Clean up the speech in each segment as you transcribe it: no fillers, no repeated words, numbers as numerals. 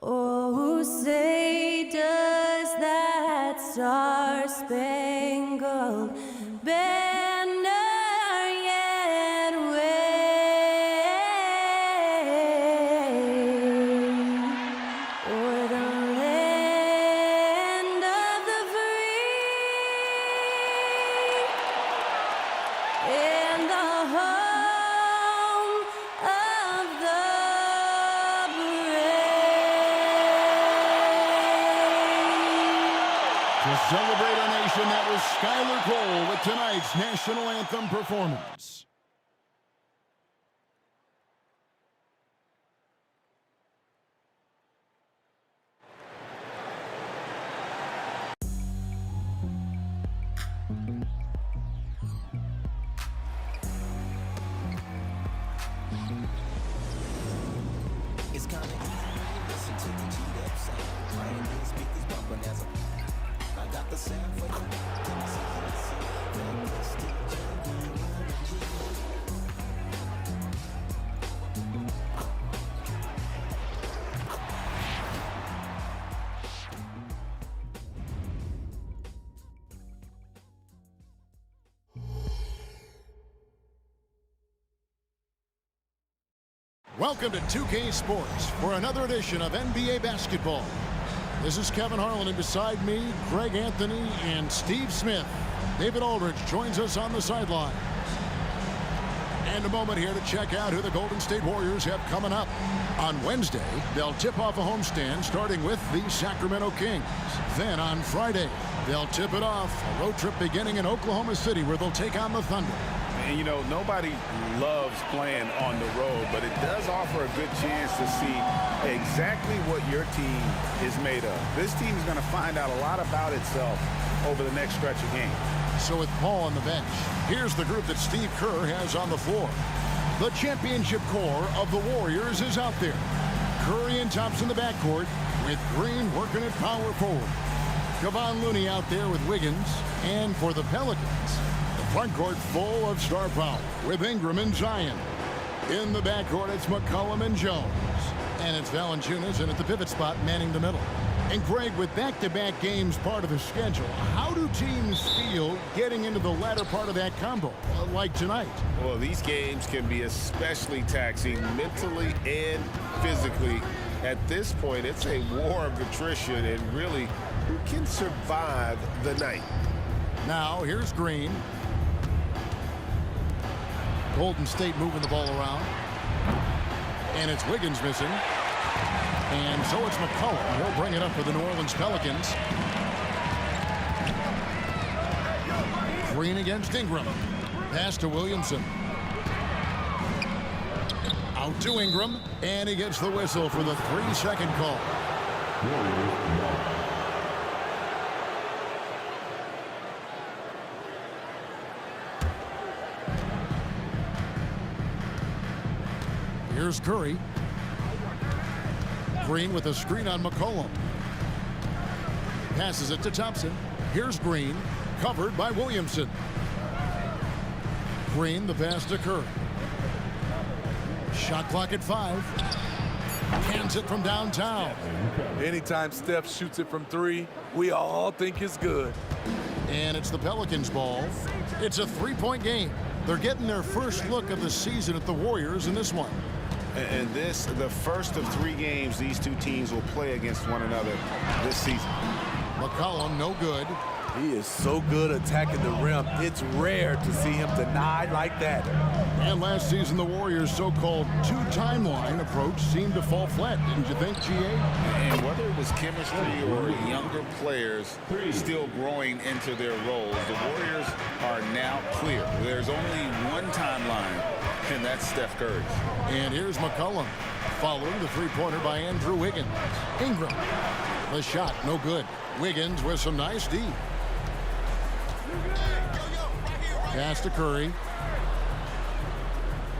Oh, say does that star-spangled banner yet wave o'er the land of the free and the home of the To celebrate our nation, that was Skylar Cole with tonight's national anthem performance. It's kinda easy when you listen to the G-Dep sound. Brand new speakers bumping as I got the sound for you. Welcome to 2K Sports for another edition of NBA basketball. This is Kevin Harlan, and beside me, Greg Anthony and Steve Smith. David Aldridge joins us on the sideline. And a moment here to check out who the Golden State Warriors have coming up. On Wednesday, they'll tip off a homestand starting with the Sacramento Kings. Then on Friday, they'll tip it off a road trip beginning in Oklahoma City where they'll take on the Thunder. And, you know, nobody loves playing on the road, but it does offer a good chance to see exactly what your team is made of. This team is going to find out a lot about itself over the next stretch of games. So with Paul on the bench, here's the group that Steve Kerr has on the floor. The championship core of the Warriors is out there. Curry and Thompson in the backcourt, with Green working at power forward. Kevon Looney out there with Wiggins. And for the Pelicans, front court full of star power with Ingram and Zion. In the backcourt, it's McCollum and Jones. And it's Valanciunas in at the pivot spot, manning the middle. And Greg, with back-to-back games part of the schedule, how do teams feel getting into the latter part of that combo, like tonight? Well, these games can be especially taxing mentally and physically. At this point, it's a war of attrition, and really, who can survive the night? Now, here's Green. Golden State moving the ball around. And it's Wiggins missing. And so it's McCollum. He'll bring it up for the New Orleans Pelicans. Green against Ingram. Pass to Williamson. Out to Ingram. And he gets the whistle for the 3-second call. Here's Curry. Green with a screen on McCollum. Passes it to Thompson. Here's Green, covered by Williamson. Green, the pass to Curry. Shot clock at 5. Cans it from downtown. Anytime Steph shoots it from 3, we all think it's good. And it's the Pelicans' ball. It's a 3-point game. They're getting their first look of the season at the Warriors in this one. And this, the first of 3 games these two teams will play against one another this season. McCollum, no good. He is so good attacking the rim. It's rare to see him denied like that. And last season, the Warriors' so-called two-timeline approach seemed to fall flat, didn't you think, G.A.? And whether it was chemistry or younger players still growing into their roles, the Warriors are now clear. There's only one timeline, and that's Steph Curry's. And here's McCollum, following the three-pointer by Andrew Wiggins. Ingram, the shot, no good. Wiggins with some nice D. Pass to Curry.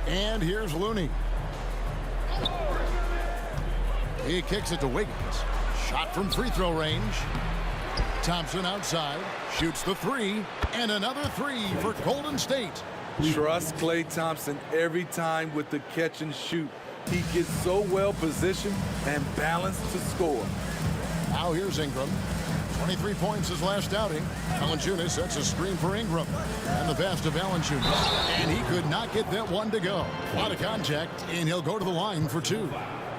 And here's Looney. He kicks it to Wiggins. Shot from free throw range. Thompson outside. Shoots the 3. And another 3 for Golden State. Trust Klay Thompson every time with the catch and shoot. He gets so well positioned and balanced to score. Now here's Ingram. 23 points his last outing. Valanciunas sets a screen for Ingram. And the pass to Valanciunas. And he could not get that one to go. A lot of contact, and he'll go to the line for two.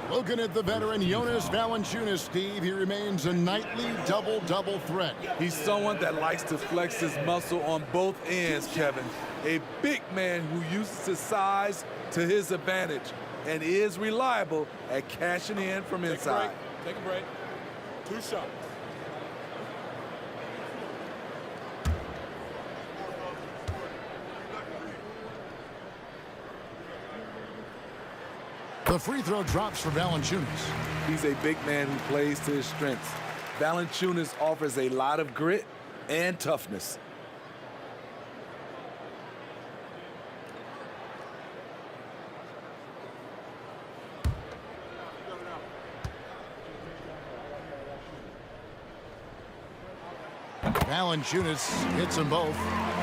Looking at the veteran Jonas Valanciunas, Steve, he remains a nightly double-double threat. He's someone that likes to flex his muscle on both ends, Kevin. A big man who uses his size to his advantage and is reliable at cashing in from inside. Take a break. 2 shots. The free throw drops for Valanciunas. He's a big man who plays to his strengths. Valanciunas offers a lot of grit and toughness. Valanciunas hits them both.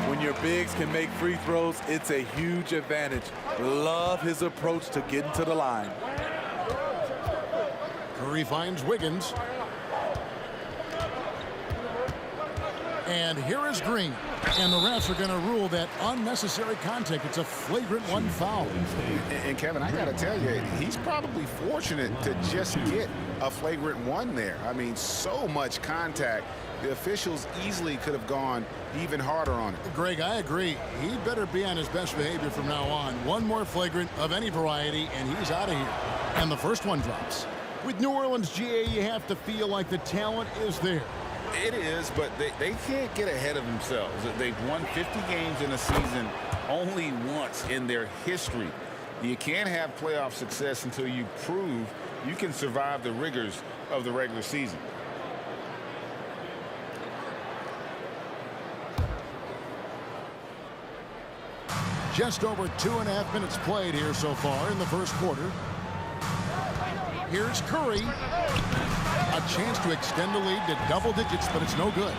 When your bigs can make free throws, it's a huge advantage. Love his approach to getting to the line. Curry finds Wiggins. And here is Green. And the refs are going to rule that unnecessary contact. It's a flagrant one foul. And Kevin, I got to tell you, he's probably fortunate to just get a flagrant one there. I mean, so much contact. The officials easily could have gone even harder on it. Greg, I agree. He better be on his best behavior from now on. One more flagrant of any variety, and he's out of here. And the first one drops. With New Orleans, GA, you have to feel like the talent is there. It is, but they can't get ahead of themselves. They've won 50 games in a season only once in their history. You can't have playoff success until you prove you can survive the rigors of the regular season. Just over 2.5 minutes played here so far in the first quarter. Here's Curry. A chance to extend the lead to double digits, but it's no good.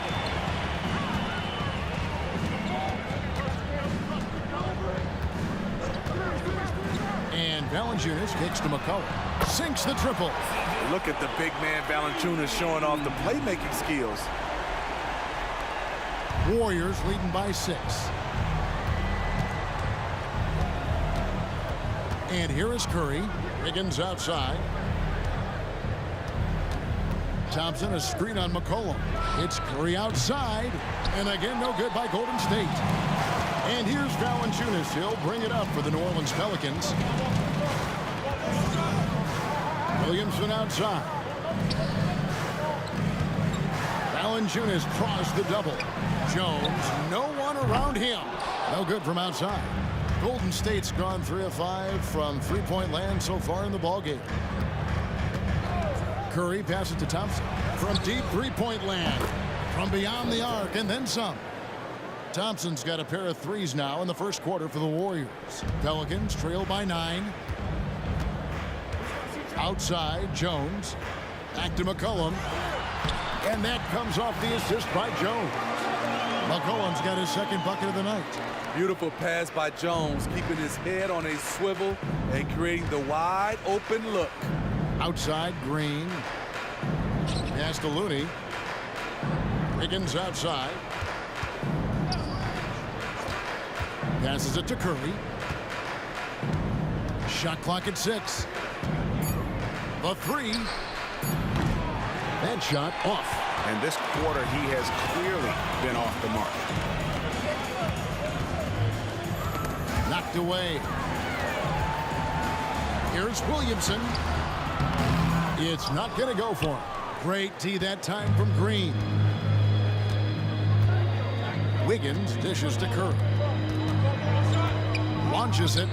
And Valanciunas kicks to McCollum. Sinks the triple. Look at the big man Valanciunas showing off the playmaking skills. Warriors leading by 6. And here is Curry. Wiggins outside. Thompson, a screen on McCollum. It's Curry outside. And again, no good by Golden State. And here's Valanciunas. He'll bring it up for the New Orleans Pelicans. Williamson outside. Valanciunas draws the double. Jones, no one around him. No good from outside. Golden State's gone 3 of 5 from three-point land so far in the ballgame. Curry passes to Thompson from deep three-point land, from beyond the arc, and then some. Thompson's got a pair of threes now in the first quarter for the Warriors. Pelicans trail by 9. Outside, Jones. Back to McCollum. And that comes off the assist by Jones. McCollum's got his second bucket of the night. Beautiful pass by Jones, keeping his head on a swivel and creating the wide open look. Outside, Green. Pass to Looney. Wiggins outside. Passes it to Curry. Shot clock at 6. The 3. That shot off. And this quarter, he has clearly been off the mark. Knocked away. Here's Williamson. It's not going to go for him. Great tee that time from Green. Wiggins dishes to Curry. Launches it.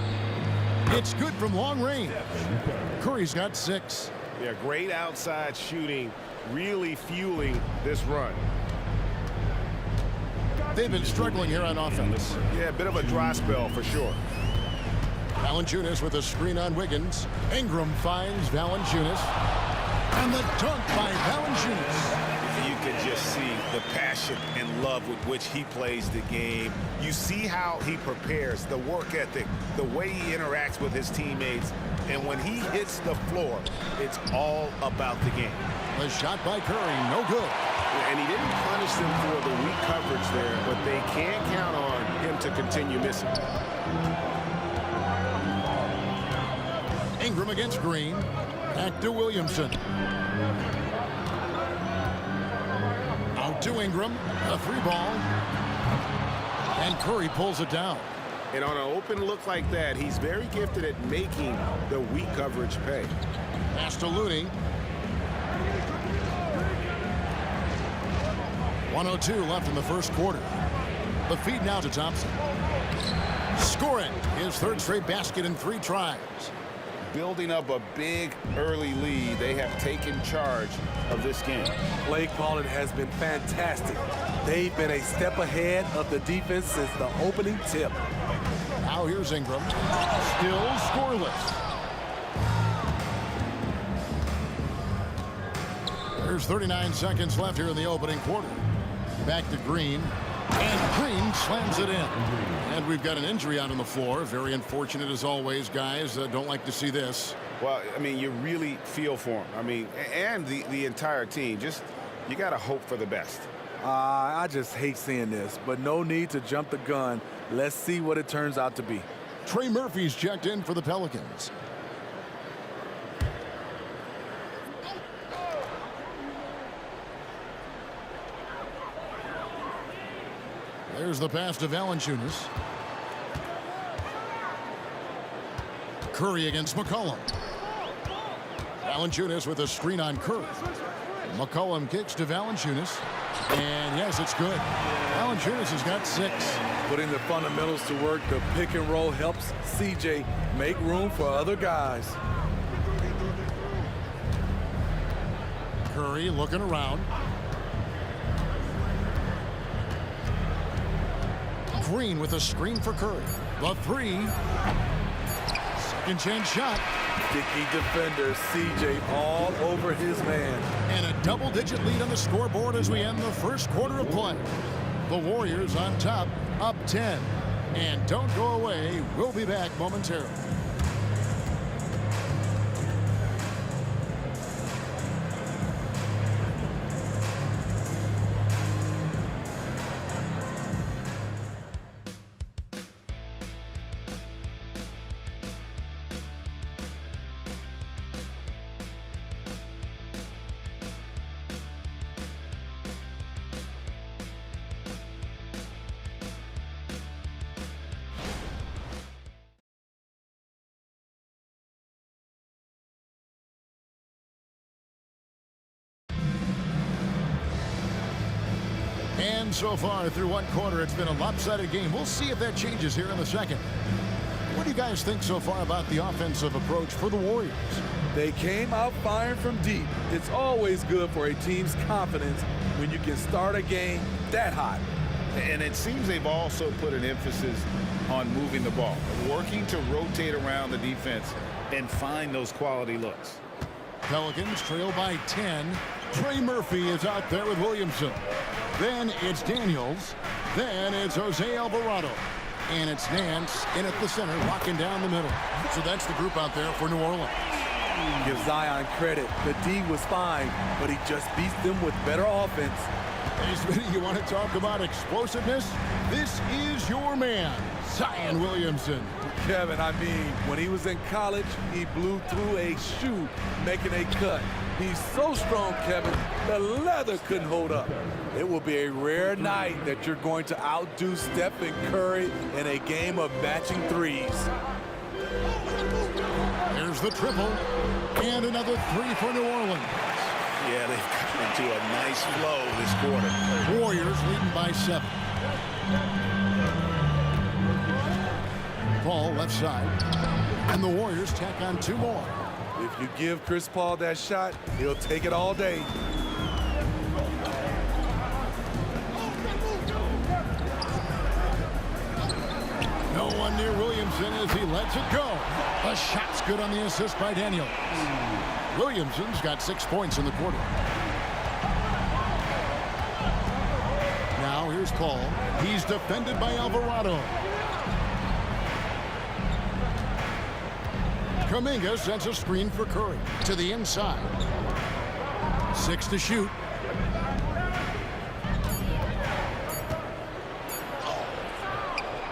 It's good from long range. Curry's got 6. Yeah, great outside shooting, really fueling this run. They've been struggling here on offense. Yeah, a bit of a dry spell for sure. Valanciunas with a screen on Wiggins. Ingram finds Valanciunas. And the dunk by Valanciunas. You can just see the passion and love with which he plays the game. You see how he prepares, the work ethic, the way he interacts with his teammates. And when he hits the floor, it's all about the game. The shot by Curry, no good. And he didn't punish them for the weak coverage there, but they can't count on him to continue missing. Ingram against Green. Back to Williamson. Out to Ingram. A three ball. And Curry pulls it down. And on an open look like that, he's very gifted at making the weak coverage pay. Pass to Looney. 1:02 left in the first quarter. The feed now to Thompson. Scoring his third straight basket in 3 tries. Building up a big early lead, they have taken charge of this game. Play calling has been fantastic. They've been a step ahead of the defense since the opening tip. Now here's Ingram. Still scoreless. There's 39 seconds left here in the opening quarter. Back to Green. And Green slams it in. And we've got an injury out on the floor. Very unfortunate as always, guys. Don't like to see this. Well, I mean, you really feel for him. I mean, and the entire team. Just, you got to hope for the best. I just hate seeing this, but no need to jump the gun. Let's see what it turns out to be. Trey Murphy's checked in for the Pelicans. There's the pass to Valanciunas. Curry against McCollum. Valanciunas with a screen on Curry. McCollum kicks to Valanciunas. And yes, it's good. Valanciunas has got 6. Putting the fundamentals to work, the pick and roll helps CJ make room for other guys. Curry looking around. Green with a screen for Curry. The 3. Second chance shot. Sticky defender, CJ all over his man. And a double-digit lead on the scoreboard as we end the first quarter of play. The Warriors on top, up 10. And don't go away. We'll be back momentarily. And so far through one quarter, it's been a lopsided game. We'll see if that changes here in the second. What do you guys think so far about the offensive approach for the Warriors? They came out firing from deep. It's always good for a team's confidence when you can start a game that hot. And it seems they've also put an emphasis on moving the ball, working to rotate around the defense and find those quality looks. Pelicans trail by 10. Trey Murphy is out there with Williamson. Then it's Daniels. Then it's Jose Alvarado. And it's Nance in at the center, walking down the middle. So that's the group out there for New Orleans. Give Zion credit. The D was fine, but he just beats them with better offense. Hey, Smitty, you want to talk about explosiveness? This is your man, Zion Williamson. Kevin, I mean, when he was in college, he blew through a shoe making a cut. He's so strong, Kevin, the leather couldn't hold up. It will be a rare night that you're going to outdo Stephen Curry in a game of matching threes. There's the triple. And another 3 for New Orleans. Yeah, they've gotten into a nice flow this quarter. Warriors leading by 7. Paul left side. And the Warriors tack on 2 more. If you give Chris Paul that shot, he'll take it all day. No one near Williamson as he lets it go. The shot's good on the assist by Daniels. Williamson's got 6 points in the quarter. Here's Paul. He's defended by Alvarado. Kuminga sends a screen for Curry to the inside. 6 to shoot.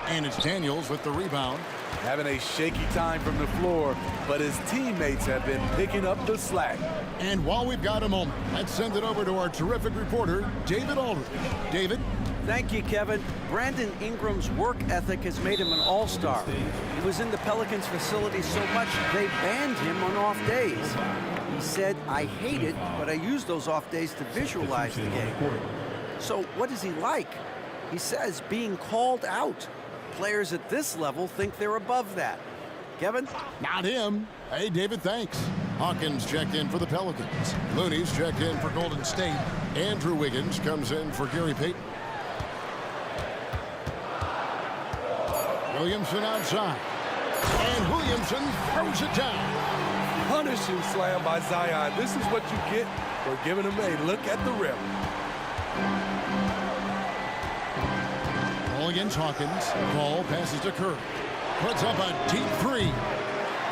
And it's Daniels with the rebound. Having a shaky time from the floor, but his teammates have been picking up the slack. And while we've got a moment, let's send it over to our terrific reporter, David Aldridge. David? Thank you, Kevin. Brandon Ingram's work ethic has made him an all-star. He was in the Pelicans facility so much they banned him on off days. He said, "I hate it, but I use those off days to visualize the game." So what is he like? He says being called out. Players at this level think they're above that. Kevin? Not him. Hey, David, thanks. Hawkins checked in for the Pelicans. Looney's checked in for Golden State. Andrew Wiggins comes in for Gary Payton. Williamson outside. And Williamson throws it down. Punishing slam by Zion. This is what you get for giving him a look at the rim. Ball against Hawkins. Ball passes to Curry. Puts up a deep three.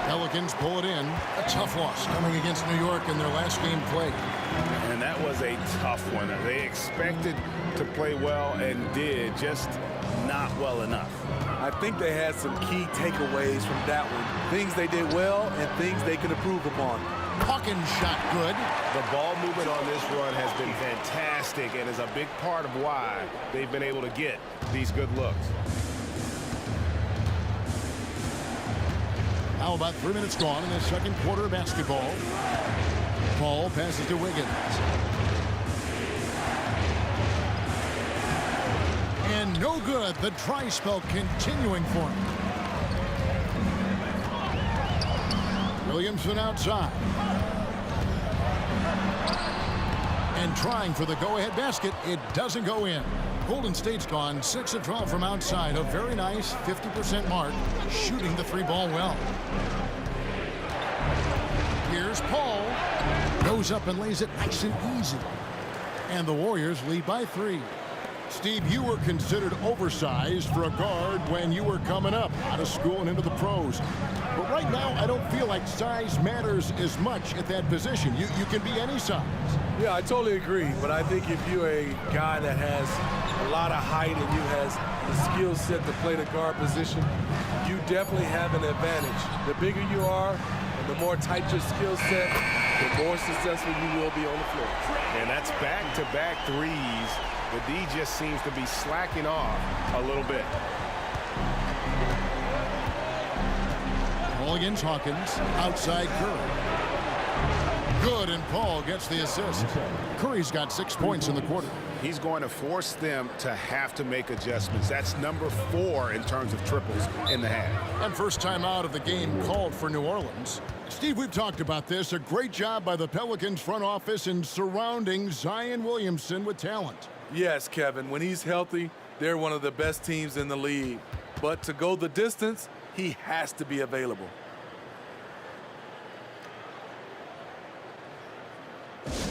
Pelicans pull it in. A tough loss coming against New York in their last game played. And that was a tough one. They expected to play well and did, just not well enough. I think they had some key takeaways from that one. Things they did well and things they could improve upon. Hawkins shot good. The ball movement on this run has been fantastic and is a big part of why they've been able to get these good looks. How about 3 minutes gone in the second quarter of basketball? Paul passes to Wiggins. And no good. The dry spell continuing for him. Williamson outside. And trying for the go-ahead basket. It doesn't go in. Golden State's gone 6 of 12 from outside. A very nice 50% mark. Shooting the three ball well. Here's Paul. Goes up and lays it nice and easy. And the Warriors lead by 3. Steve, you were considered oversized for a guard when you were coming up out of school and into the pros. But right now, I don't feel like size matters as much at that position. You can be any size. Yeah, I totally agree. But I think if you're a guy that has a lot of height and you has the skill set to play the guard position, you definitely have an advantage. The bigger you are and the more tight your skill set, the more successful you will be on the floor. And that's back-to-back threes. The D just seems to be slacking off a little bit. Paul against Hawkins. Outside Curry. Good, and Paul gets the assist. Curry's got 6 points in the quarter. He's going to force them to have to make adjustments. That's number 4 in terms of triples in the half. And first time out of the game called for New Orleans. Steve, we've talked about this. A great job by the Pelicans front office in surrounding Zion Williamson with talent. Yes, Kevin, when he's healthy, they're one of the best teams in the league. But to go the distance, he has to be available.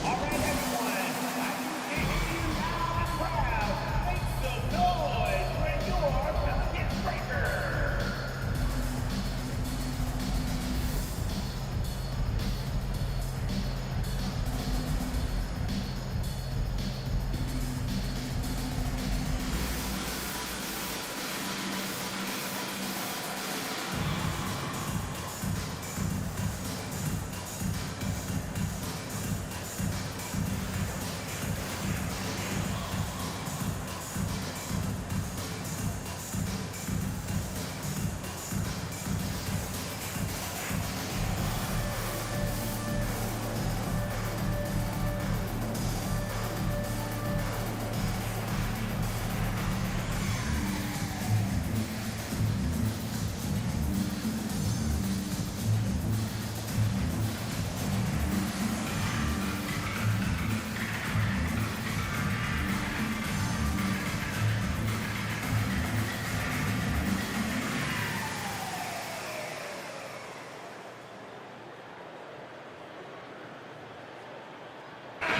All right, everyone. I crowd, make some noise for your Pelicans breaker.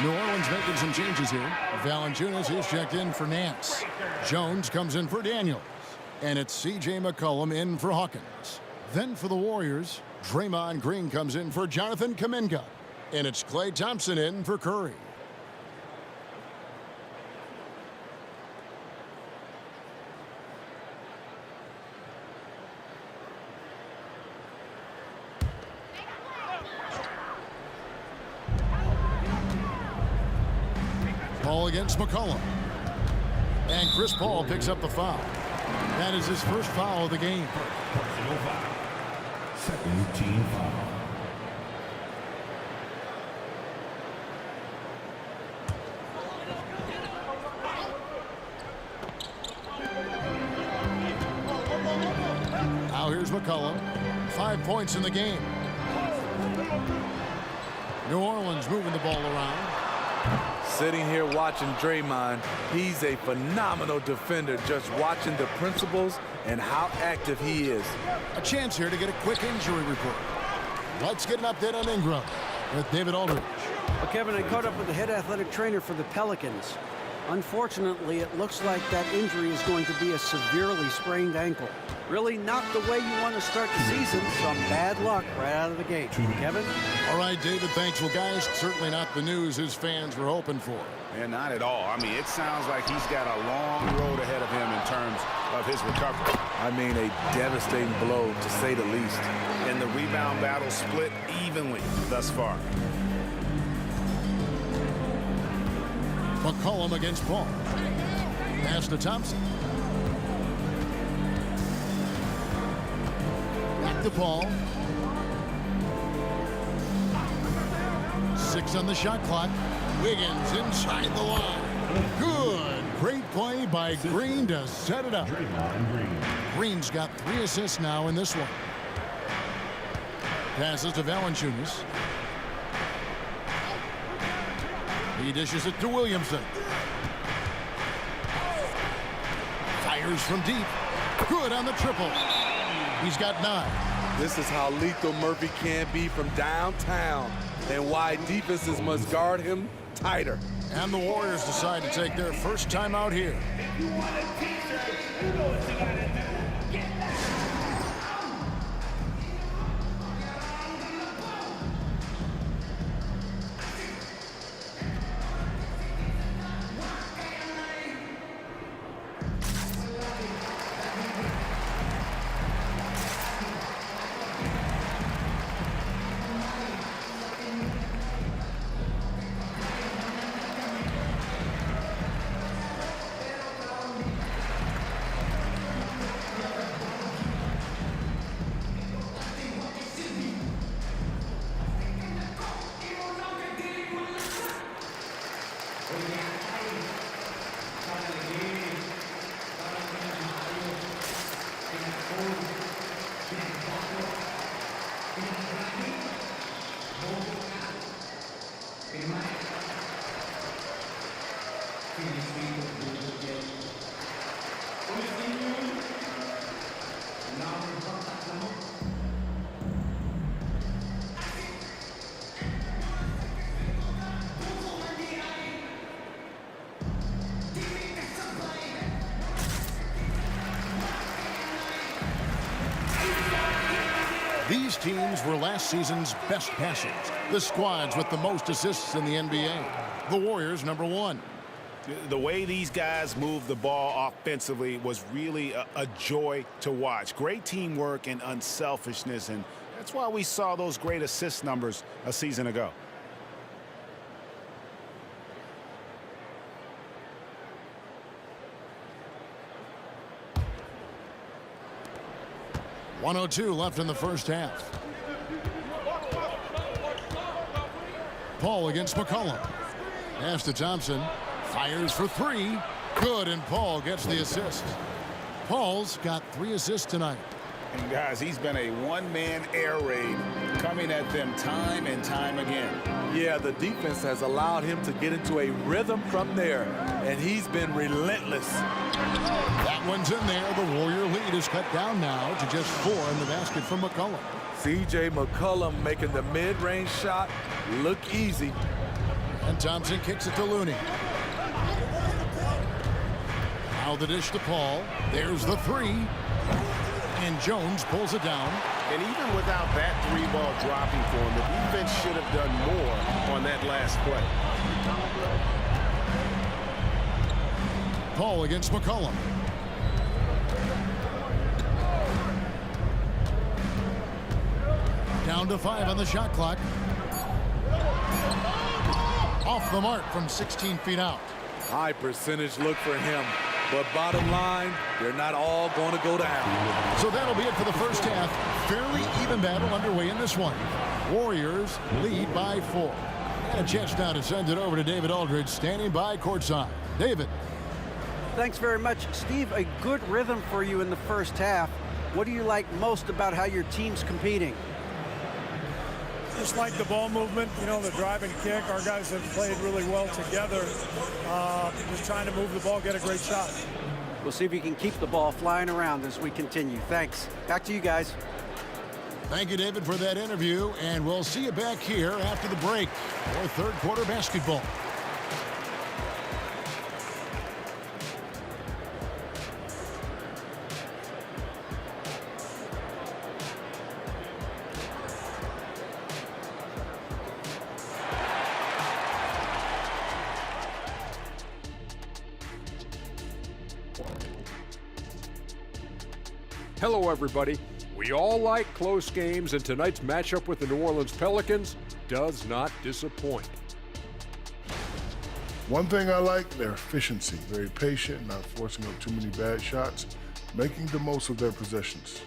New Orleans making some changes here. Valanciunas is checked in for Nance. Jones comes in for Daniels. And it's C.J. McCollum in for Hawkins. Then for the Warriors, Draymond Green comes in for Jonathan Kuminga. And it's Klay Thompson in for Curry. Paul against McCollum. And Chris Paul picks up the foul. That is his first foul of the game. Personal foul. Second team foul. Now here's McCollum. 5 points in the game. New Orleans moving the ball around. Sitting here watching Draymond, he's a phenomenal defender, just watching the principles and how active he is. A chance here to get a quick injury report. Let's get an update on Ingram with David Aldridge. Well, Kevin, I caught up with the head athletic trainer for the Pelicans. Unfortunately, it looks like that injury is going to be a severely sprained ankle. Really not the way you want to start the season. Some bad luck right out of the gate. Kevin? All right, David, thanks. Well, guys, certainly not the news his fans were hoping for. And not at all. I mean, it sounds like he's got a long road ahead of him in terms of his recovery. I mean, a devastating blow, to say the least. And the rebound battle split evenly thus far. McCollum against Paul. Pass to Thompson. Back to Paul. 6 on the shot clock. Wiggins inside the line. Good. Great play by Green to set it up. Green's got 3 assists now in this one. Passes to Valanciunas. He dishes it to Williamson. Fires from deep. Good on the triple. He's got 9. This is how lethal Murphy can be from downtown and why defenses must guard him tighter. And the Warriors decide to take their first time out here. You want a t-shirt, you know what you gotta do. Get that. These teams were last season's best passers. The squads with the most assists in the NBA. The Warriors, number 1. The way these guys move the ball offensively was really a joy to watch. Great teamwork and unselfishness, and that's why we saw those great assist numbers a season ago. .102 left in the first half. Paul against McCollum. Pass to Thompson. Fires for 3. Good, and Paul gets the assist. Paul's got 3 assists tonight. And guys, he's been a one-man air raid coming at them time and time again. Yeah, the defense has allowed him to get into a rhythm from there, and he's been relentless. That one's in there. The Warrior lead is cut down now to just 4 in the basket from McCollum. C.J. McCollum making the mid-range shot look easy. And Thompson kicks it to Looney. Now the dish to Paul. There's the three. And Jones pulls it down. And even without that three ball dropping for him, the defense should have done more on that last play. Paul against McCollum. Down to 5 on the shot clock. Off the mark from 16 feet out. High percentage look for him. But bottom line, they're not all going to go down. So that'll be it for the first half. Fairly even battle underway in this one. Warriors lead by 4. And a chance now to send it over to David Aldridge, standing by courtside. David. Thanks very much, Steve. A good rhythm for you in the first half. What do you like most about how your team's competing? Just like the ball movement, you know, the drive and kick. Our guys have played really well together. Just trying to move the ball, get a great shot. We'll see if you can keep the ball flying around as we continue. Thanks. Back to you guys. Thank you, David, for that interview. And we'll see you back here after the break for third quarter basketball. Hello, everybody. We all like close games, and tonight's matchup with the New Orleans Pelicans does not disappoint. One thing I like, their efficiency. Very patient, not forcing up too many bad shots, making the most of their possessions.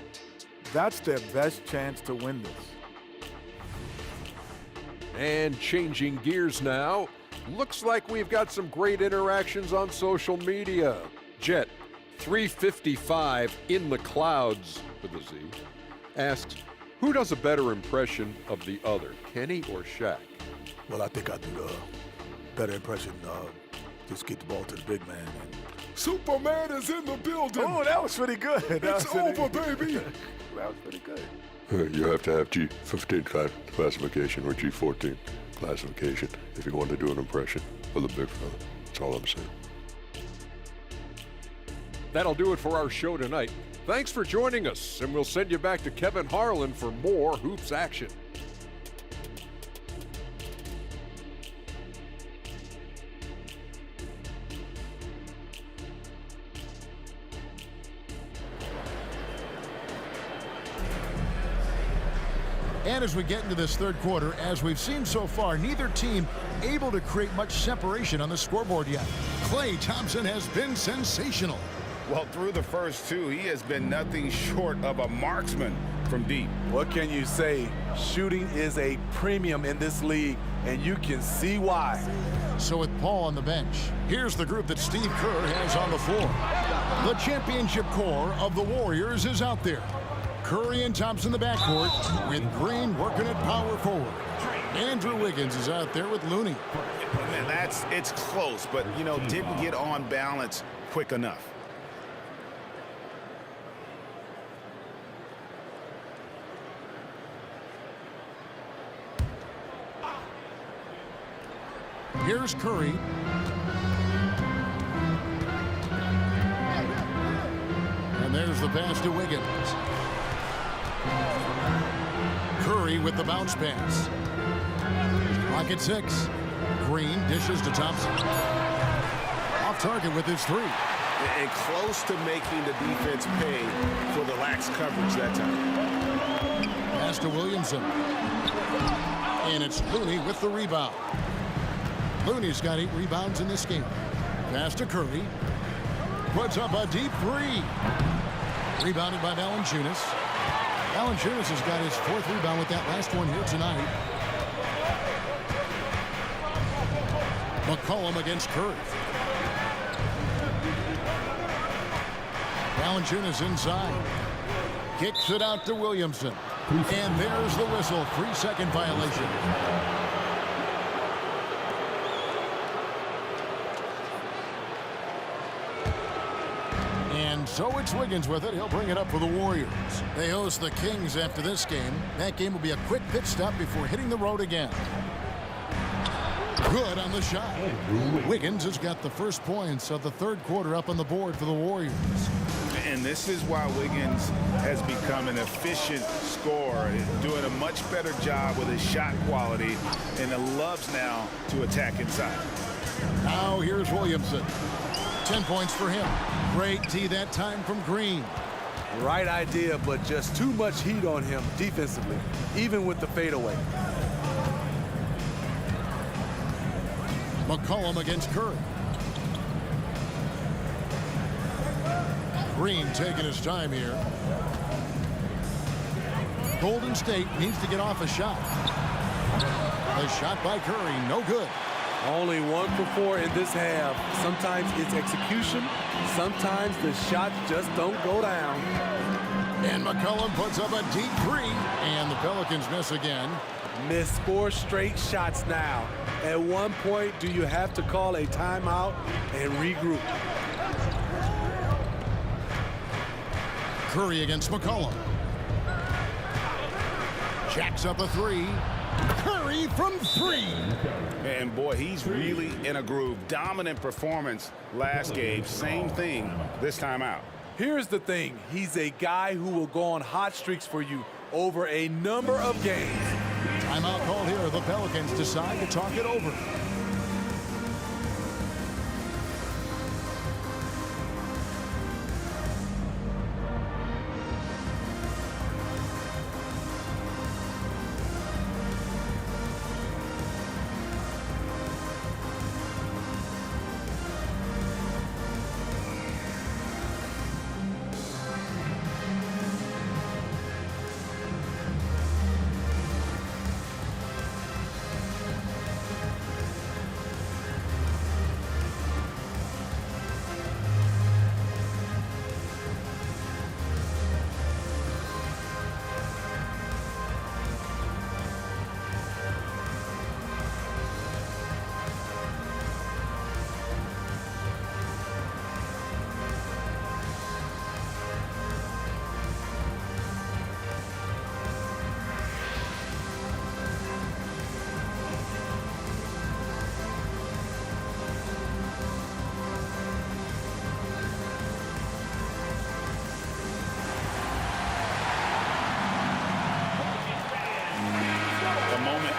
That's their best chance to win this. And changing gears now, looks like we've got some great interactions on social media. Jet 355 in the clouds with a Z asks, who does a better impression of the other, Kenny or Shaq? Well, I think I do the better impression. Just get the ball to the big man. Superman is in the building. Oh, that was pretty good. It's over, baby. That was pretty good. You have to have G15 classification or G14 classification if you want to do an impression of the big fella. That's all I'm saying. That'll do it for our show tonight. Thanks for joining us, and we'll send you back to Kevin Harlan for more hoops action. And as we get into this third quarter, as we've seen so far, neither team able to create much separation on the scoreboard yet. Klay Thompson has been sensational. Well, through the first two, he has been nothing short of a marksman from deep. What can you say? Shooting is a premium in this league, and you can see why. So with Paul on the bench, here's the group that Steve Kerr has on the floor. The championship core of the Warriors is out there. Curry and Thompson in the backcourt, with Green working at power forward. Andrew Wiggins is out there with Looney. And it's close, but, you know, didn't get on balance quick enough. Here's Curry. And there's the pass to Wiggins. Curry with the bounce pass. Clock at 6. Green dishes to Thompson. Off target with his three. And close to making the defense pay for the lax coverage that time. Pass to Williamson. And it's Looney with the rebound. Looney's got 8 rebounds in this game. Pass to Curry. Puts up a deep three. Rebounded by Valanciunas. Valanciunas has got his 4th rebound with that last one here tonight. McCollum against Curry. Valanciunas inside. Kicks it out to Williamson. And there's the whistle. 3-second violation. And so it's Wiggins with it. He'll bring it up for the Warriors. They host the Kings after this game. That game will be a quick pit stop before hitting the road again. Good on the shot. Wiggins has got the first points of the third quarter up on the board for the Warriors. And this is why Wiggins has become an efficient scorer, doing a much better job with his shot quality, and loves now to attack inside. Now here's Williamson. 10 points for him. Great D that time from Green. Right idea, but just too much heat on him defensively, even with the fadeaway. McCollum against Curry. Green taking his time here. Golden State needs to get off a shot. A shot by Curry, no good. Only 1 for 4 in this half. Sometimes it's execution. Sometimes the shots just don't go down. And McCollum puts up a deep three. And the Pelicans miss again. Missed 4 straight shots now. At one point, do you have to call a timeout and regroup? Curry against McCollum. Jacks up a three. Curry from 3. And boy, he's really in a groove. Dominant performance last game. Same thing this time out. Here's the thing. He's a guy who will go on hot streaks for you over a number of games. Timeout called here. The Pelicans decide to talk it over.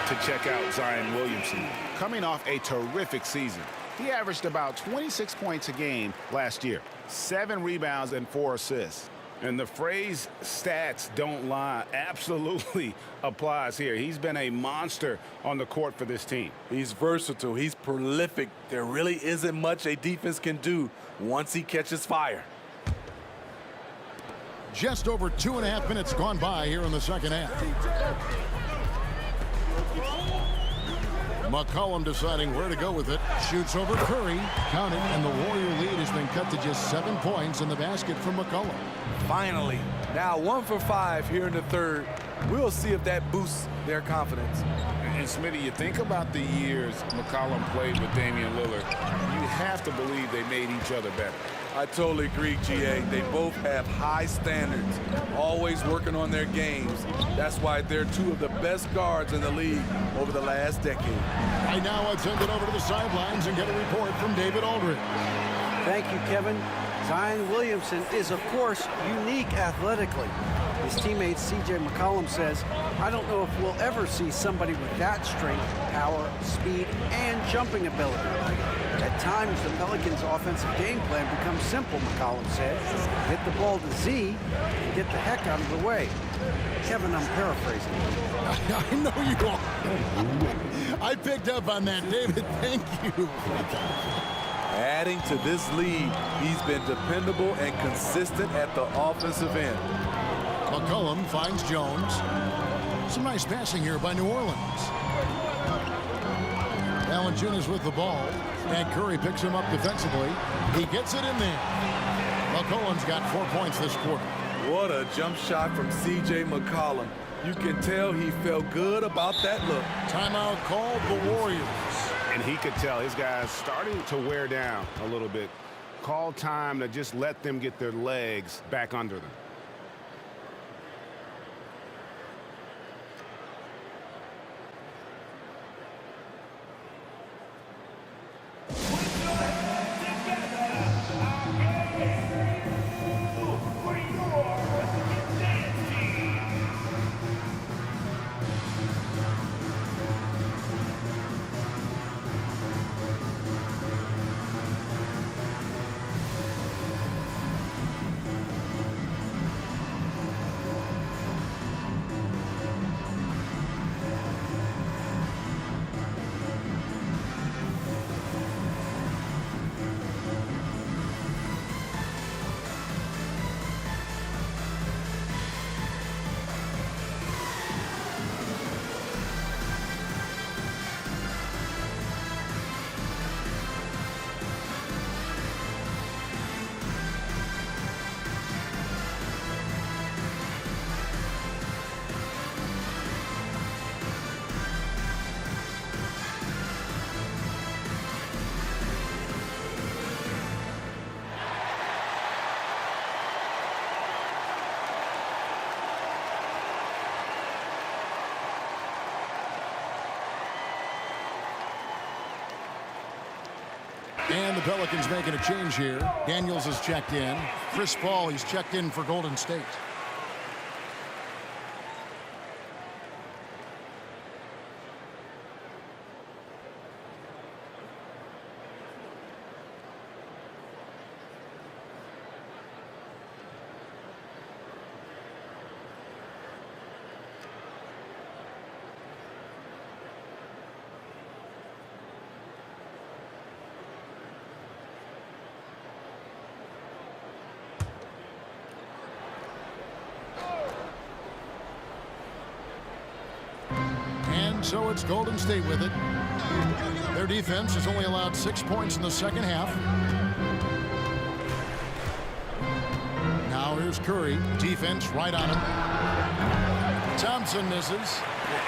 To check out Zion Williamson. Coming off a terrific season. He averaged about 26 points a game last year, 7 rebounds and 4 assists. And the phrase stats don't lie absolutely applies here. He's been a monster on the court for this team. He's versatile. He's prolific. There really isn't much a defense can do once he catches fire. Just over 2.5 minutes gone by here in the second half. McCollum deciding where to go with it. Shoots over Curry. Count it, and the Warrior lead has been cut to just 7 points in the basket from McCollum. Finally. Now 1 for 5 here in the third. We'll see if that boosts their confidence. And Smitty, you think about the years McCollum played with Damian Lillard, you have to believe they made each other better. I totally agree, GA. They both have high standards, always working on their games. That's why they're 2 of the best guards in the league over the last decade. Right now, let's send it over to the sidelines and get a report from David Aldridge. Thank you, Kevin. Zion Williamson is, of course, unique athletically. His teammate C.J. McCollum says, I don't know if we'll ever see somebody with that strength, power, speed, and jumping ability. At times, the Pelicans' offensive game plan becomes simple, McCollum said. Get the ball to Z and get the heck out of the way. Kevin, I'm paraphrasing. I know you are. I picked up on that, David. Thank you. Adding to this lead, he's been dependable and consistent at the offensive end. McCollum finds Jones. Some nice passing here by New Orleans. Valanciunas with the ball, and Curry picks him up defensively. He gets it in there. McCollum's got 4 points this quarter. What a jump shot from C.J. McCollum. You can tell he felt good about that look. Timeout called the Warriors. And he could tell his guys starting to wear down a little bit. Call time to just let them get their legs back under them. And the Pelicans making a change here. Daniels is checked in. Chris Paul, he's checked in for Golden State. So it's Golden State with it. Their defense has only allowed 6 points in the second half. Now here's Curry. Defense right on him. Thompson misses.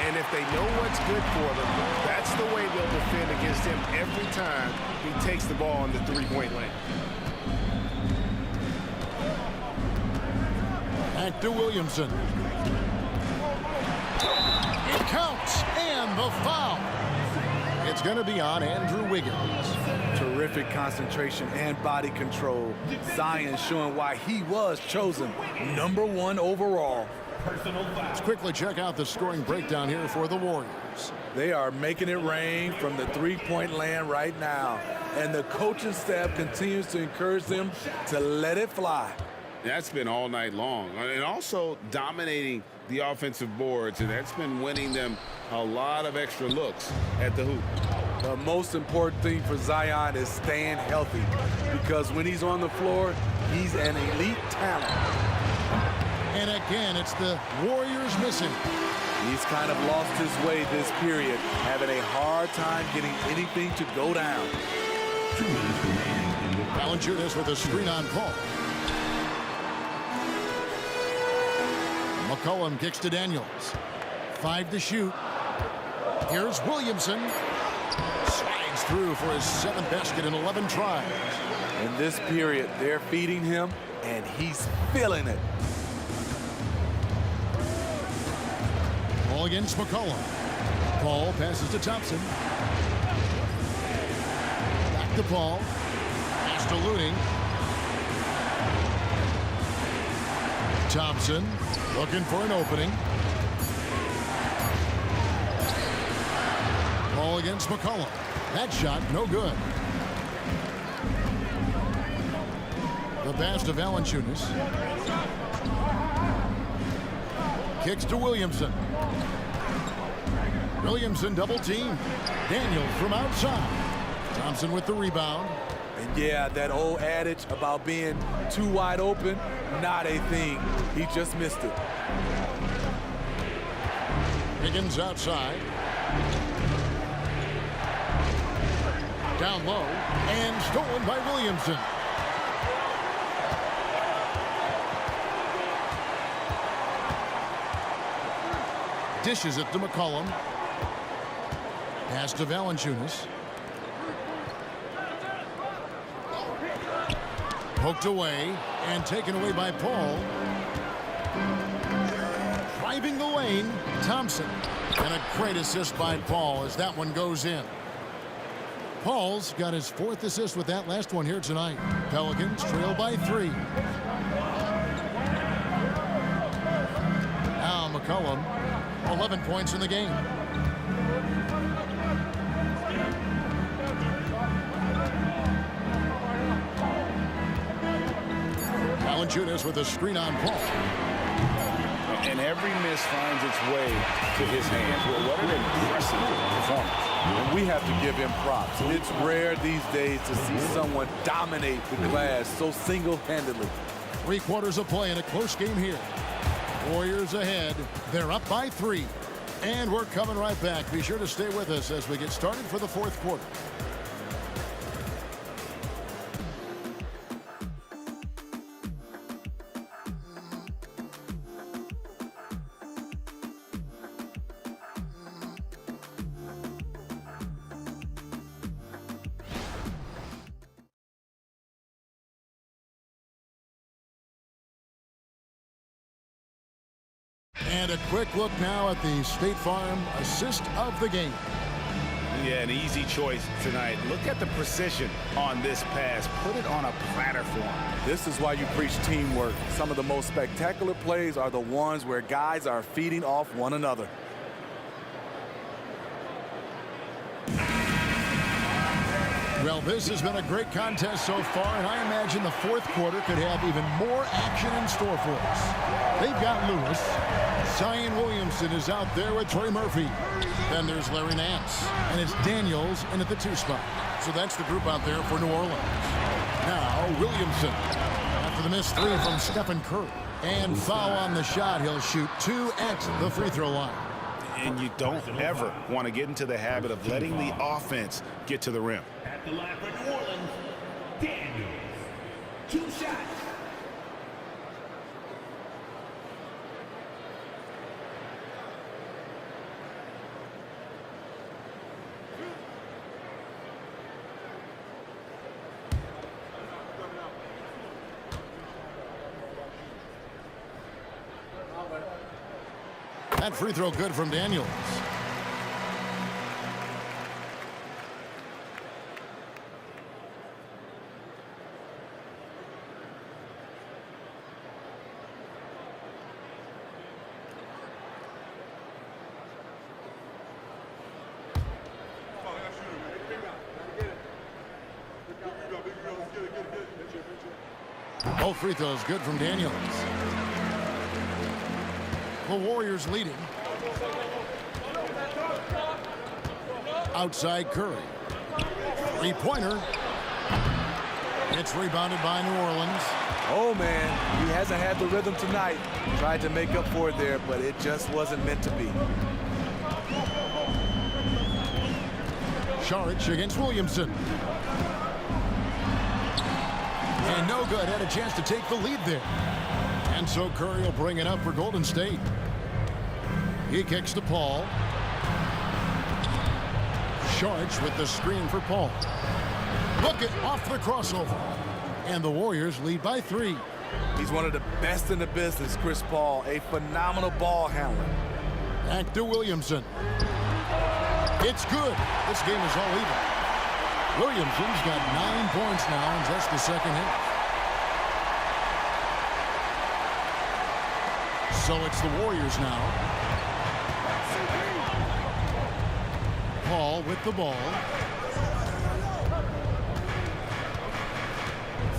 And if they know what's good for them, that's the way they'll defend against him every time he takes the ball in the three-point lane. Back to Williamson. It counts, and the foul. It's going to be on Andrew Wiggins. Terrific concentration and body control. Zion showing why he was chosen #1 overall. Let's quickly check out the scoring breakdown here for the Warriors. They are making it rain from the three-point land right now. And the coaching staff continues to encourage them to let it fly. That's been all night long. And also dominating the offensive boards, and that's been winning them a lot of extra looks at the hoop. The most important thing for Zion is staying healthy, because when he's on the floor, he's an elite talent. And again, it's the Warriors missing. He's kind of lost his way this period, having a hard time getting anything to go down. Valanciunas with a screen on Paul. McCollum kicks to Daniels. 5 to shoot. Here's Williamson. Slides through for his 7th basket in 11 tries. In this period, they're feeding him, and he's feeling it. Ball against McCollum. Paul passes to Thompson. Back to Paul. Pass to Looney. Thompson looking for an opening. Ball against McCollum. That shot no good. The pass to Valanciunas. Kicks to Williamson. Williamson double team. Daniels from outside. Thompson with the rebound. And yeah, that old adage about being too wide open, not a thing. He just missed it. Higgins outside. Down low. And stolen by Williamson. Dishes it to McCollum. Pass to Valanciunas. Poked away and taken away by Paul. Driving the lane, Thompson. And a great assist by Paul as that one goes in. Paul's got his 4th assist with that last one here tonight. Pelicans trail by 3. Now McCollum, 11 points in the game. Valanciunas with a screen on Paul. And every miss finds its way to his hands. Well, what an impressive performance. And we have to give him props. It's rare these days to see someone dominate the glass so single-handedly. 3 quarters of play in a close game here. Warriors ahead. They're up by 3. And we're coming right back. Be sure to stay with us as we get started for the 4th quarter. And a quick look now at the State Farm assist of the game. Yeah, an easy choice tonight. Look at the precision on this pass. Put it on a platter for him. This is why you preach teamwork. Some of the most spectacular plays are the ones where guys are feeding off one another. Well, this has been a great contest so far, and I imagine the fourth quarter could have even more action in store for us. They've got Lewis. Zion Williamson is out there with Trey Murphy. Then there's Larry Nance, and it's Daniels in at the 2 spot. So that's the group out there for New Orleans. Now, Williamson, after the missed 3 from Stephen Curry. And foul on the shot. He'll shoot 2 at the free throw line. And you don't ever want to get into the habit of letting the offense get to the rim. At the line for New Orleans, Daniels. 2 shots. That free throw good from Daniels. Both free throws good from Daniels. The Warriors leading. Outside Curry. Three-pointer. It's rebounded by New Orleans. Oh, man, he hasn't had the rhythm tonight. Tried to make up for it there, but it just wasn't meant to be. Saric against Williamson. And no good. Had a chance to take the lead there. And so Curry will bring it up for Golden State. He kicks to Paul. Saric with the screen for Paul. Look it off the crossover. And the Warriors lead by 3. He's one of the best in the business, Chris Paul. A phenomenal ball handler. Back to Williamson. It's good. This game is all even. Williamson's got 9 points now in just the second half. So it's the Warriors now. Paul with the ball.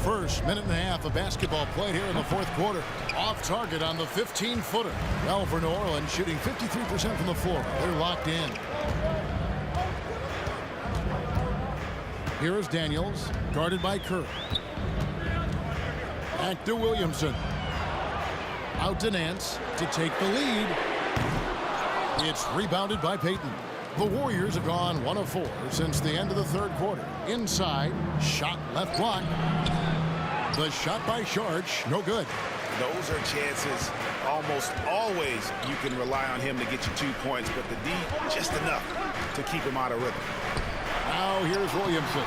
First minute and a half of basketball played here in the fourth quarter. Off target on the 15-footer. Well, for New Orleans, shooting 53% from the floor. They're locked in. Here is Daniels, guarded by Curry. Back to Williamson. Out to Nance to take the lead. It's rebounded by Payton. The Warriors have gone 1 of 4 since the end of the third quarter. Inside, shot left block. The shot by Saric, no good. Those are chances almost always you can rely on him to get you 2 points, but the D just enough to keep him out of rhythm. Now here's Williamson.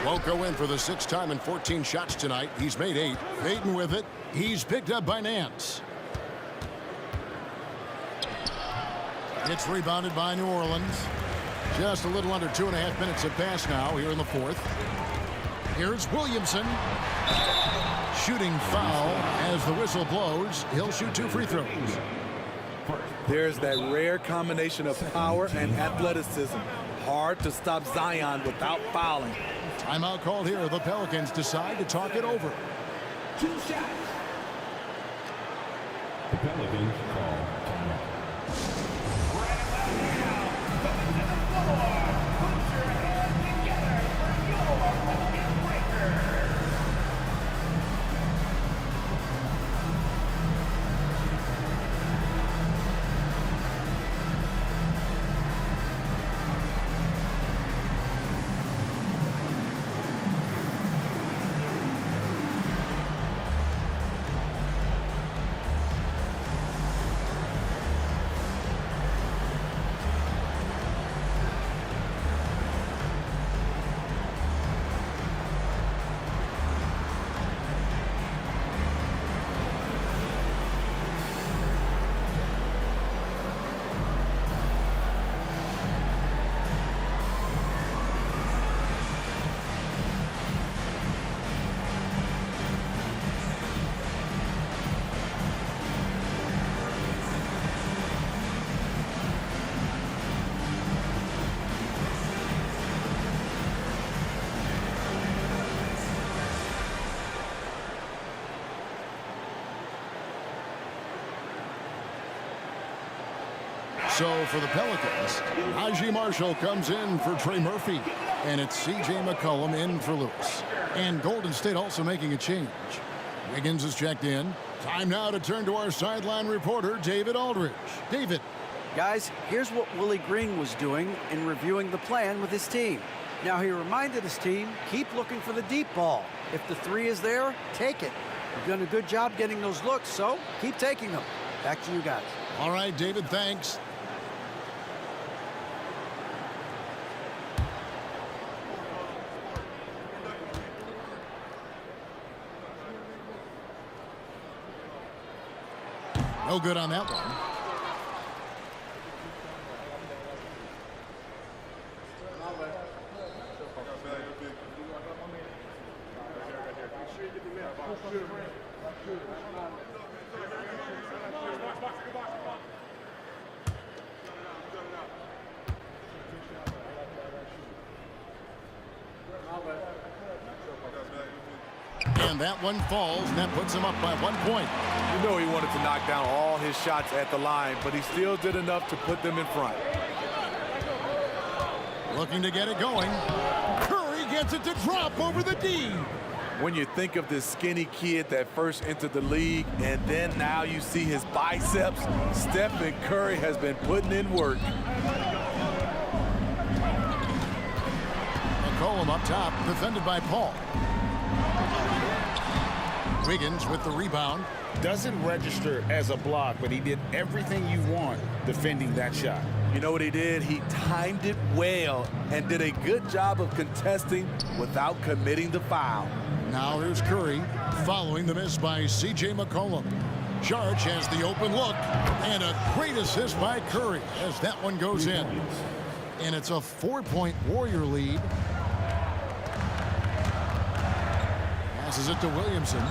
Won't go in for the 6th time in 14 shots tonight. He's made 8. Payton with it. He's picked up by Nance. It's rebounded by New Orleans. Just a little under 2.5 minutes have passed now here in the fourth. Here's Williamson. Shooting foul as the whistle blows. He'll shoot 2 free throws. There's that rare combination of power and athleticism. Hard to stop Zion without fouling. Timeout called here. The Pelicans decide to talk it over. 2 shots. The Pelicans call timeout. Right about now, coming to the floor. Put your hands together for your bucket breaker. So for the Pelicans, Najee Marshall comes in for Trey Murphy. And it's C.J. McCollum in for Lewis. And Golden State also making a change. Wiggins is checked in. Time now to turn to our sideline reporter, David Aldridge. David. Guys, here's what Willie Green was doing in reviewing the plan with his team. Now, he reminded his team, keep looking for the deep ball. If the three is there, take it. You've done a good job getting those looks, so keep taking them. Back to you guys. All right, David, thanks. No good on that one. And that one falls, and that puts him up by 1 point. You know he wanted to knock down all his shots at the line, but he still did enough to put them in front. Looking to get it going. Curry gets it to drop over the D. When you think of this skinny kid that first entered the league, and then now you see his biceps, Stephen Curry has been putting in work. McCollum up top, defended by Paul. Wiggins with the rebound. Doesn't register as a block, but he did everything you want defending that shot. You know what he did? He timed it well and did a good job of contesting without committing the foul. Now here's Curry following the miss by C.J. McCollum. Charge has the open look and a great assist by Curry as that one goes in. And it's a 4-point Warrior lead. Passes it to Williamson.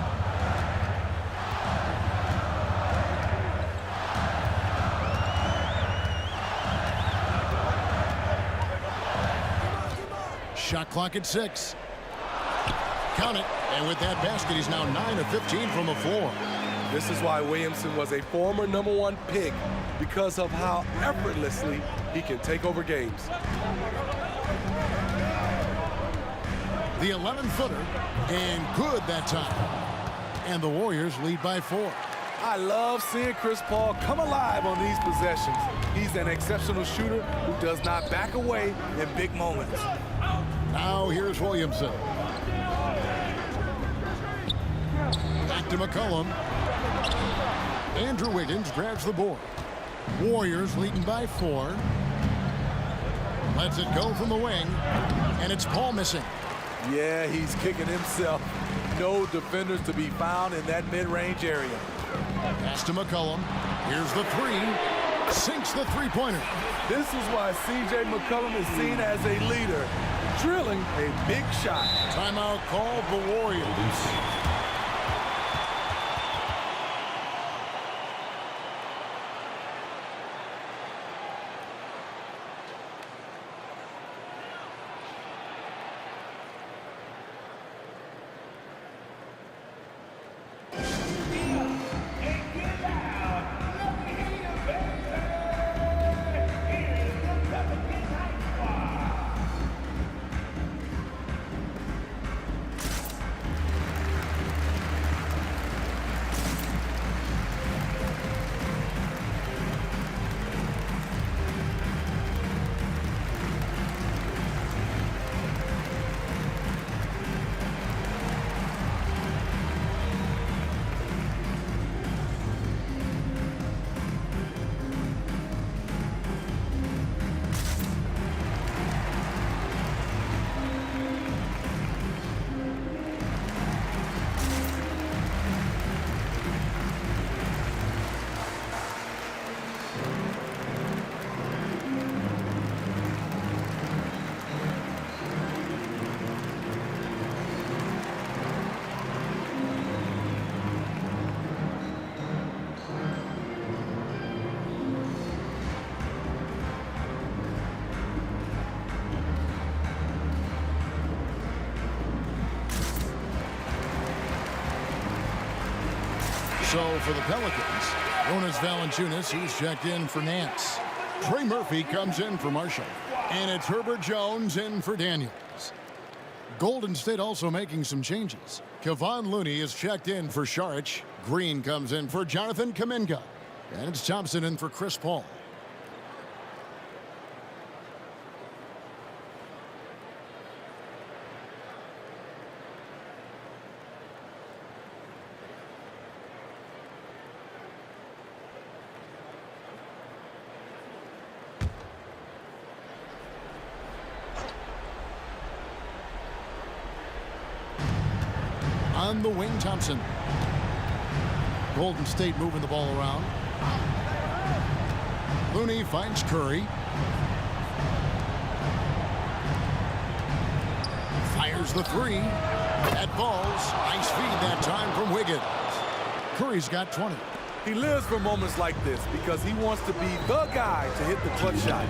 Shot clock at 6. Count it. And with that basket, he's now 9 of 15 from the floor. This is why Williamson was a former #1 pick, because of how effortlessly he can take over games. The 11-footer, and good that time. And the Warriors lead by 4. I love seeing Chris Paul come alive on these possessions. He's an exceptional shooter who does not back away in big moments. Now here's Williamson. Back to McCollum. Andrew Wiggins grabs the board. Warriors leading by 4. Lets it go from the wing. And it's Paul missing. Yeah, he's kicking himself. No defenders to be found in that mid-range area. Pass to McCollum. Here's the 3. Sinks the three-pointer. This is why C.J. McCollum is seen as a leader, drilling a big shot. Timeout called the Warriors. So for the Pelicans, Jonas Valanciunas, he's checked in for Nance. Trey Murphy comes in for Marshall. And it's Herbert Jones in for Daniels. Golden State also making some changes. Kevon Looney is checked in for Saric. Green comes in for Jonathan Kuminga. And it's Thompson in for Chris Paul. On the wing, Thompson. Golden State moving the ball around. Looney finds Curry. Fires the three. That falls. Nice feed that time from Wiggins. Curry's got 20. He lives for moments like this because he wants to be the guy to hit the clutch shot.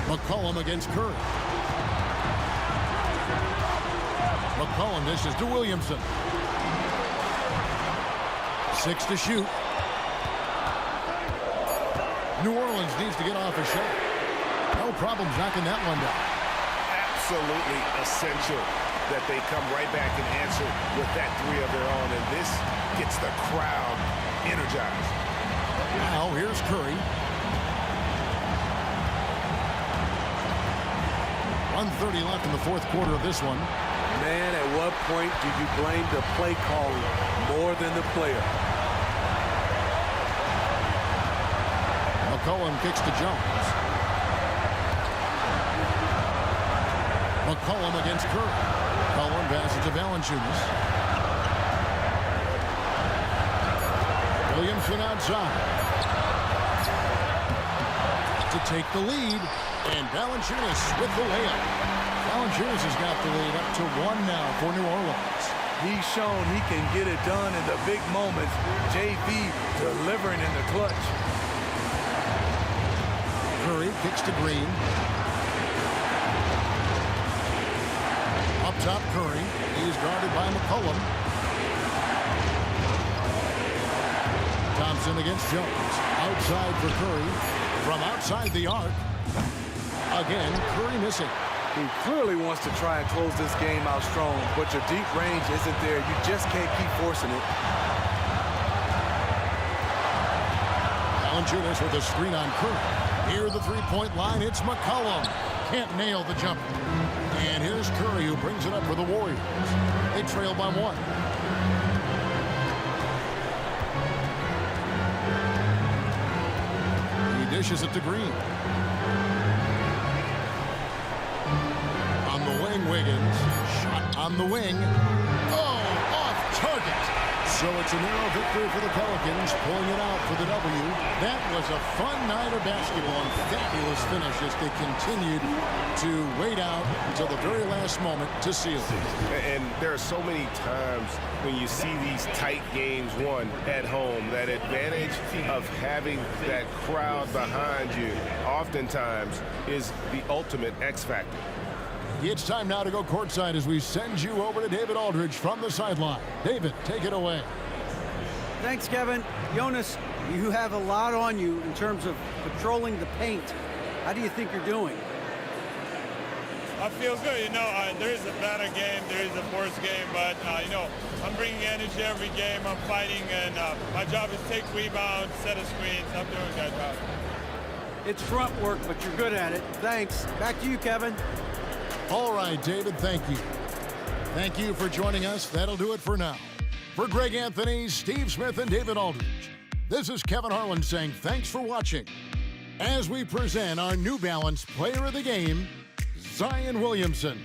McCollum against Curry. McCollum dishes to Williamson. 6 to shoot. New Orleans needs to get off a shot. No problem knocking that one down. Absolutely essential that they come right back and answer with that three of their own, and this gets the crowd energized. Now here's Curry. 1:30 left in the fourth quarter of this one. Man, at what point do you blame the play calling more than the player? McCollum kicks to Jones. McCollum against Curry. McCollum passes to Valanciunas. Williamson outside. To take the lead. And Valanciunas with the layup. Valanciunas has got the lead up to 1 now for New Orleans. He's shown he can get it done in the big moments. JV delivering in the clutch. Curry kicks to Green. Up top, Curry. He's guarded by McCollum. Thompson against Jones. Outside for Curry. From outside the arc. Again, Curry missing. He clearly wants to try and close this game out strong, but your deep range isn't there. You just can't keep forcing it. Valanciunas with a screen on Curry. Near the three-point line, it's McCollum. Can't nail the jumper. And here's Curry, who brings it up for the Warriors. They trail by 1. He dishes it to Green. On the wing, Wiggins. Shot on the wing. Oh, off target. So it's a narrow victory for the Pelicans, pulling it out for the W. That was a fun night of basketball and fabulous finish as they continued to wait out until the very last moment to seal it. And there are so many times when you see these tight games won at home, that advantage of having that crowd behind you oftentimes is the ultimate X factor. It's time now to go courtside as we send you over to David Aldridge from the sideline. David, take it away. Thanks, Kevin. Jonas, you have a lot on you in terms of patrolling the paint. How do you think you're doing? I feel good. You know, there is a better game, there is a worse game, but, you know, I'm bringing energy every game. I'm fighting, and my job is take rebounds, set a screens. I'm doing that job. It's front work, but you're good at it. Thanks. Back to you, Kevin. All right, David, thank you. Thank you for joining us. That'll do it for now. For Greg Anthony, Steve Smith, and David Aldridge, this is Kevin Harlan saying thanks for watching as we present our New Balance Player of the Game, Zion Williamson.